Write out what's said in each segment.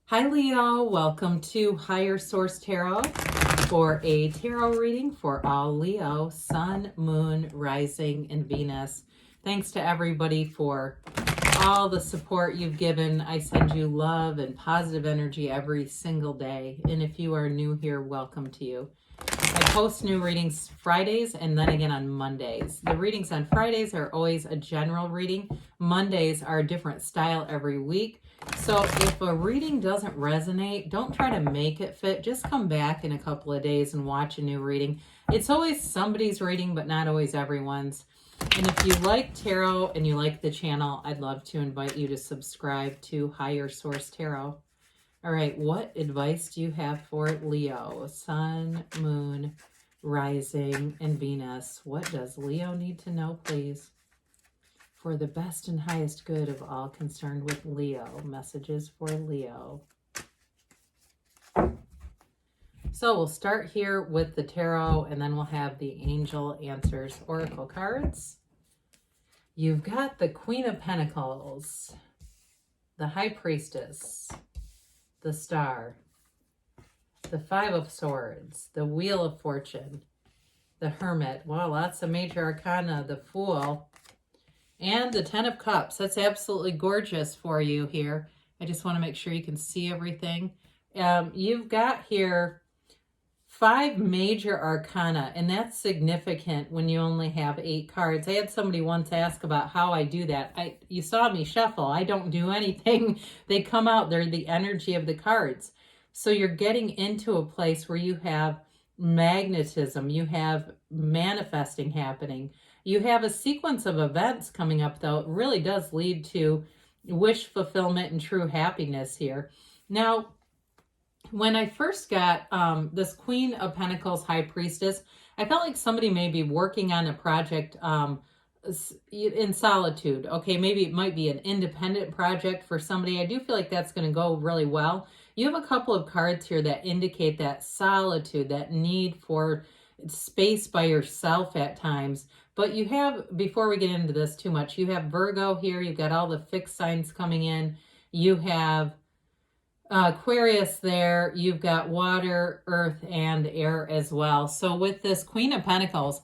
Hi Leo, welcome to Higher Source Tarot for a tarot reading for all Leo, Sun, Moon, Rising, and Venus. Thanks to everybody for all the support you've given. I send you love and positive energy every single day. And if you are new here, welcome to you. I post new readings Fridays and then again on Mondays. The readings on Fridays are always a general reading. Mondays are a different style every week. So if a reading doesn't resonate, don't try to make it fit. Just come back in a couple of days and watch a new reading. It's always somebody's reading, but not always everyone's. And if you like tarot and you like the channel, I'd love to invite you to subscribe to Higher Source Tarot. All right, what advice do you have for Leo? Sun, Moon, Rising, and Venus. What does Leo need to know, please? For the best and highest good of all concerned with Leo. Messages for Leo. So we'll start here with the tarot, and then we'll have the Angel Answers Oracle cards. You've got the Queen of Pentacles, the High Priestess, the Star, the Five of Swords, the Wheel of Fortune, the Hermit. Wow, lots of major arcana, the Fool, and the Ten of Cups. That's absolutely gorgeous for you here. I just want to make sure you can see everything. You've got here 5 major arcana, and that's significant when you only have 8 cards. I had somebody once ask about how I do that. You saw me shuffle. I don't do anything. They come out. They're the energy of the cards. So you're getting into a place where you have magnetism. You have manifesting happening. You have a sequence of events coming up, though. It really does lead to wish fulfillment and true happiness here. Now, when I first got this Queen of Pentacles High Priestess, I felt like somebody may be working on a project in solitude. Okay, maybe it might be an independent project for somebody. I do feel like that's going to go really well. You have a couple of cards here that indicate that solitude, that need for space by yourself at times. But you have, before we get into this too much, you have Virgo here. You've got all the fixed signs coming in. You have Aquarius there. You've got water, earth, and air as well. So with this Queen of Pentacles,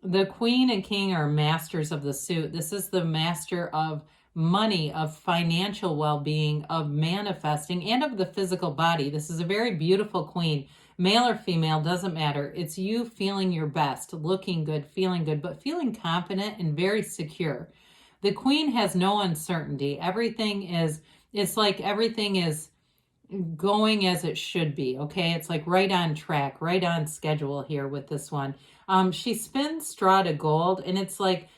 the Queen and King are masters of the suit. This is the master of money, of financial well-being, of manifesting, and of the physical body. This is a very beautiful queen. Male or female, doesn't matter. It's you feeling your best, looking good, feeling good, but feeling confident and very secure. The queen has no uncertainty. It's like everything is going as it should be, okay? It's like right on track, right on schedule here with this one. She spins straw to gold, and it's like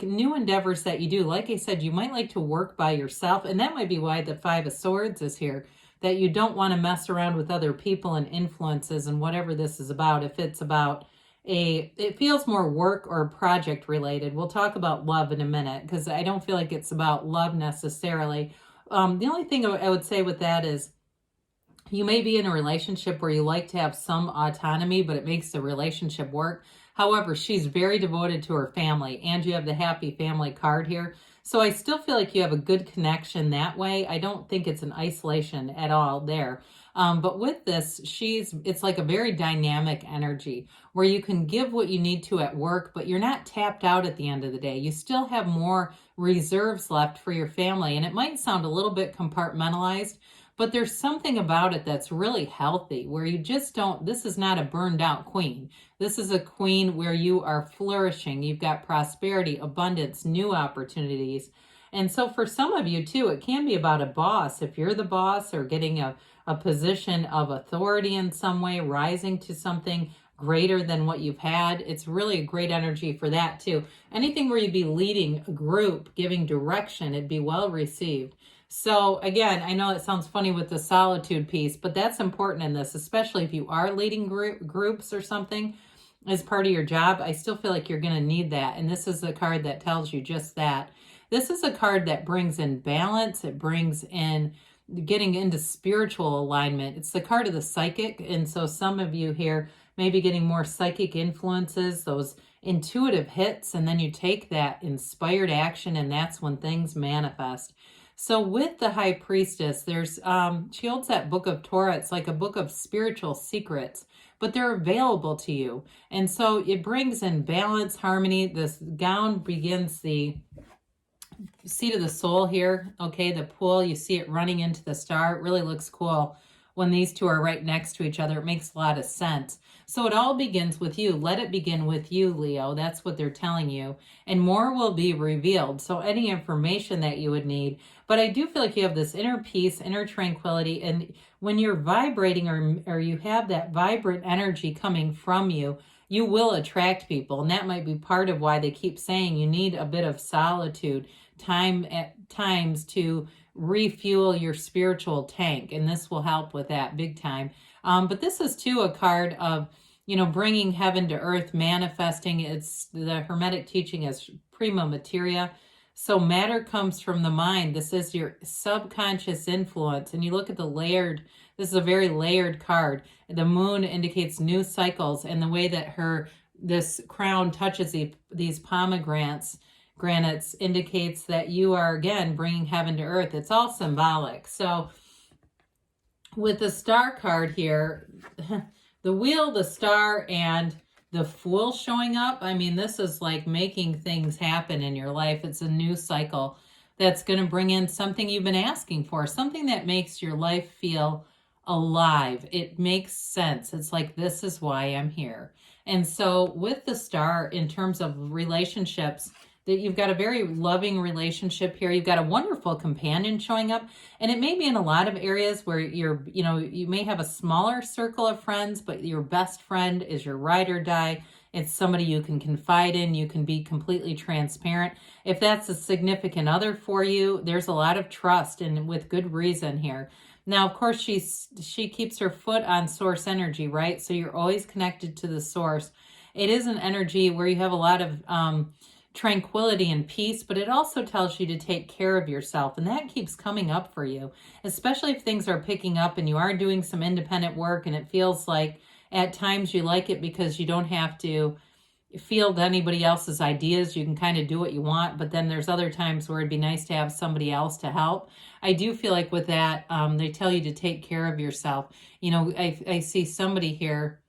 new endeavors that you do. Like I said, you might like to work by yourself, and that might be why the Five of Swords is here, that you don't want to mess around with other people and influences and whatever this is about. If it's about it feels more work or project related. We'll talk about love in a minute, because I don't feel like it's about love necessarily. The only thing I would say with that is you may be in a relationship where you like to have some autonomy, but it makes the relationship work. However, she's very devoted to her family, and you have the happy family card here. So I still feel like you have a good connection that way. I don't think it's an isolation at all there. But with this, it's like a very dynamic energy where you can give what you need to at work, but you're not tapped out at the end of the day. You still have more reserves left for your family. And it might sound a little bit compartmentalized, but there's something about it that's really healthy, where you just don't, this is not a burned out queen. This is a queen where you are flourishing. You've got prosperity, abundance, new opportunities. And so for some of you too, it can be about a boss. If you're the boss or getting a position of authority in some way, rising to something greater than what you've had, it's really a great energy for that too. Anything where you'd be leading a group, giving direction, it'd be well received. So again, I know it sounds funny with the solitude piece, but that's important in this, especially if you are leading groups or something as part of your job. I still feel like you're going to need that. And this is a card that tells you just that. This is a card that brings in balance. It brings in getting into spiritual alignment. It's the card of the psychic. And so some of you here may be getting more psychic influences, those intuitive hits, and then you take that inspired action, and that's when things manifest. So with the High Priestess, there's she holds that book of Torah. It's like a book of spiritual secrets, but they're available to you. And so it brings in balance, harmony. This gown begins the seat of the soul here. Okay, the pool, you see it running into the star. It really looks cool when these two are right next to each other. It makes a lot of sense. So it all begins with you. Let it begin with you, Leo. That's what they're telling you. And more will be revealed. So any information that you would need. But I do feel like you have this inner peace, inner tranquility. And when you're vibrating or you have that vibrant energy coming from you, you will attract people. And that might be part of why they keep saying you need a bit of solitude, time at times to refuel your spiritual tank, and this will help with that big time. But this is too a card of, you know, bringing heaven to earth, manifesting. It's the Hermetic teaching is prima materia. So matter comes from the mind. This is your subconscious influence. And you look at the layered, this is a very layered card. The moon indicates new cycles, and the way that this crown touches these pomegranates indicates that you are, again, bringing heaven to earth. It's all symbolic. So with the star card here, the wheel, the star, and the Fool showing up, I mean, this is like making things happen in your life. It's a new cycle that's going to bring in something you've been asking for, something that makes your life feel alive. It makes sense. It's like, this is why I'm here. And so with the star, in terms of relationships, that you've got a very loving relationship here. You've got a wonderful companion showing up. And it may be in a lot of areas where you may have a smaller circle of friends, but your best friend is your ride or die. It's somebody you can confide in. You can be completely transparent. If that's a significant other for you, there's a lot of trust, and with good reason here. Now, of course, she keeps her foot on source energy, right? So you're always connected to the source. It is an energy where you have a lot of tranquility and peace, but it also tells you to take care of yourself, and that keeps coming up for you, especially if things are picking up and you are doing some independent work, and it feels like at times you like it because you don't have to field anybody else's ideas. You can kind of do what you want, but then there's other times where it'd be nice to have somebody else to help. I do feel like with that, they tell you to take care of yourself. You know, I see somebody here,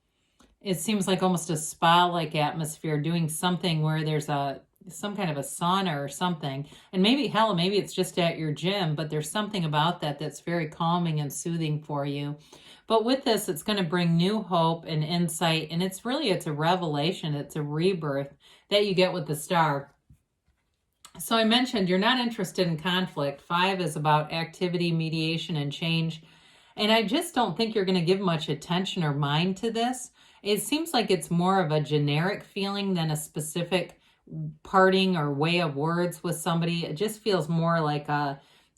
it seems like almost a spa-like atmosphere, doing something where there's some kind of a sauna or something. And maybe it's just at your gym, but there's something about that that's very calming and soothing for you. But with this, it's going to bring new hope and insight. And it's a revelation. It's a rebirth that you get with the star. So I mentioned you're not interested in conflict. 5 is about activity, mediation, and change. And I just don't think you're going to give much attention or mind to this. It seems like it's more of a generic feeling than a specific parting or way of words with somebody. It just feels more like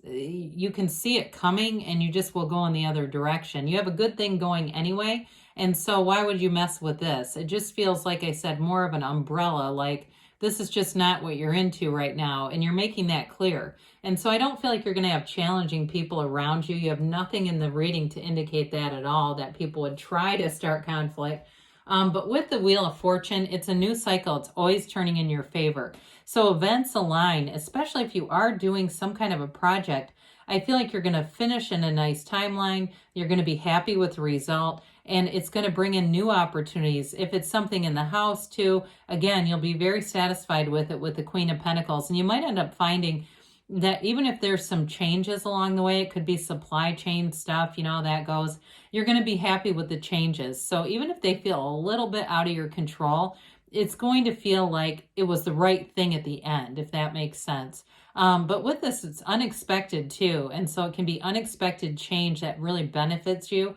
you can see it coming and you just will go in the other direction. You have a good thing going anyway, and so why would you mess with this? It just feels, like I said, more of an umbrella, like this is just not what you're into right now, and you're making that clear. And so I don't feel like you're going to have challenging people around you. You have nothing in the reading to indicate that at all, that people would try to start conflict. But with the Wheel of Fortune, it's a new cycle. It's always turning in your favor. So events align, especially if you are doing some kind of a project. I feel like you're going to finish in a nice timeline. You're going to be happy with the result, and it's going to bring in new opportunities. If it's something in the house too, again, you'll be very satisfied with it with the Queen of Pentacles. And you might end up finding that even if there's some changes along the way, it could be supply chain stuff, you know how that goes, you're going to be happy with the changes. So even if they feel a little bit out of your control, it's going to feel like it was the right thing at the end, if that makes sense. But with this, it's unexpected too. And so it can be unexpected change that really benefits you.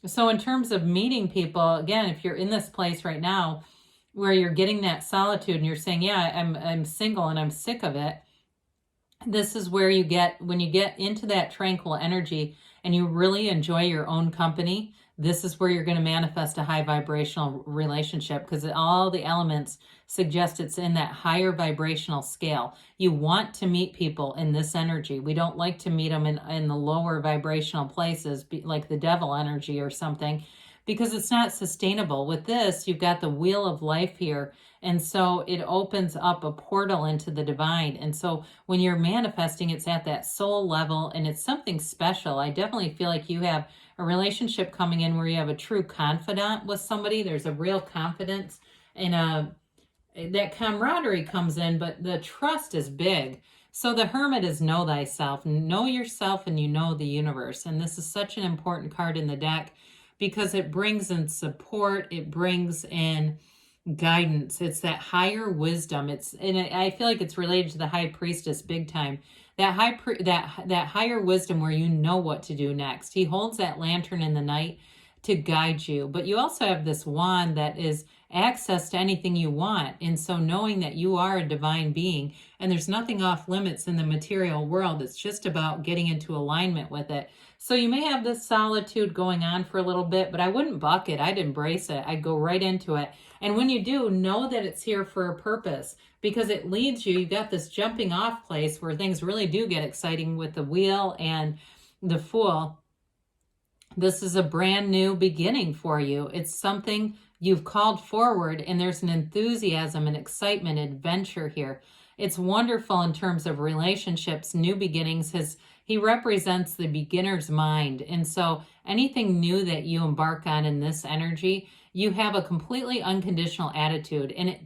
So in terms of meeting people, again, if you're in this place right now where you're getting that solitude and you're saying, yeah, I'm single and I'm sick of it, this is where you get, when you get into that tranquil energy and you really enjoy your own company, this is where you're going to manifest a high vibrational relationship, because all the elements suggest it's in that higher vibrational scale. You want to meet people in this energy. We don't like to meet them in the lower vibrational places, like the devil energy or something, because it's not sustainable. With this, you've got the wheel of life here. And so it opens up a portal into the divine. And so when you're manifesting, it's at that soul level and it's something special. I definitely feel like you have a relationship coming in where you have a true confidant with somebody. There's a real confidence and that camaraderie comes in, but the trust is big. So the Hermit is know thyself, know yourself, and you know the universe. And this is such an important card in the deck because it brings in support. It brings in guidance. It's that higher wisdom. And I feel like it's related to the High Priestess big time. That higher wisdom where you know what to do next. He holds that lantern in the night to guide you. But you also have this wand that is access to anything you want. And so knowing that you are a divine being and there's nothing off limits in the material world, it's just about getting into alignment with it. So you may have this solitude going on for a little bit, but I wouldn't buck it. I'd embrace it. I'd go right into it. And when you do, know that it's here for a purpose because it leads you. You got this jumping off place where things really do get exciting with the Wheel and the Fool. This is a brand new beginning for you. It's something you've called forward and there's an enthusiasm and excitement, adventure here. It's wonderful in terms of relationships, new beginnings. He represents the beginner's mind. And so anything new that you embark on in this energy, you have a completely unconditional attitude. And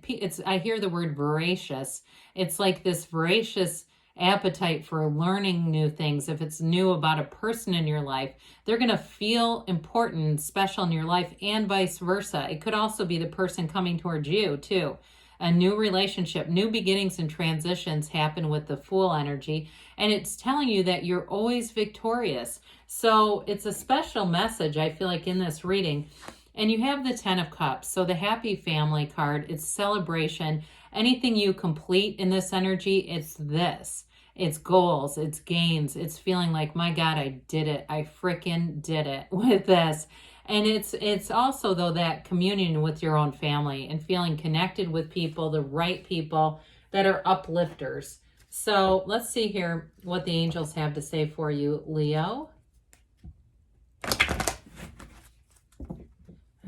I hear the word voracious. It's like this voracious appetite for learning new things. If it's new about a person in your life, they're going to feel important and special in your life and vice versa. It could also be the person coming towards you too. A new relationship, new beginnings and transitions happen with the Fool energy. And it's telling you that you're always victorious. So it's a special message, I feel like, in this reading. And you have the 10 of Cups. So the Happy Family card, it's celebration. Anything you complete in this energy, it's this. It's goals, it's gains, it's feeling like, my God, I did it. I freaking did it with this. And it's also, though, that communion with your own family and feeling connected with people, the right people that are uplifters. So let's see here what the angels have to say for you, Leo.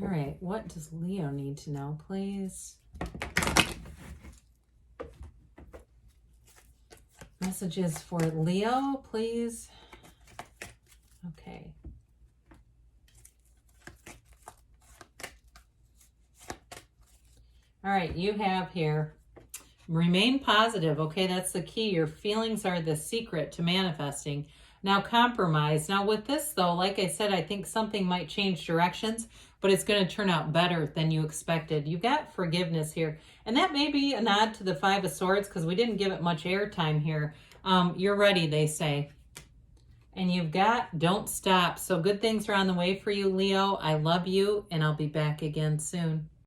All right, what does Leo need to know, please? Messages for Leo, please. Okay. All right, you have here, remain positive. Okay, that's the key. Your feelings are the secret to manifesting. Now, compromise. Now, with this, though, like I said, I think something might change directions, but it's going to turn out better than you expected. You've got forgiveness here. And that may be a nod to the Five of Swords because we didn't give it much airtime here. You're ready, they say. And you've got don't stop. So good things are on the way for you, Leo. I love you, and I'll be back again soon.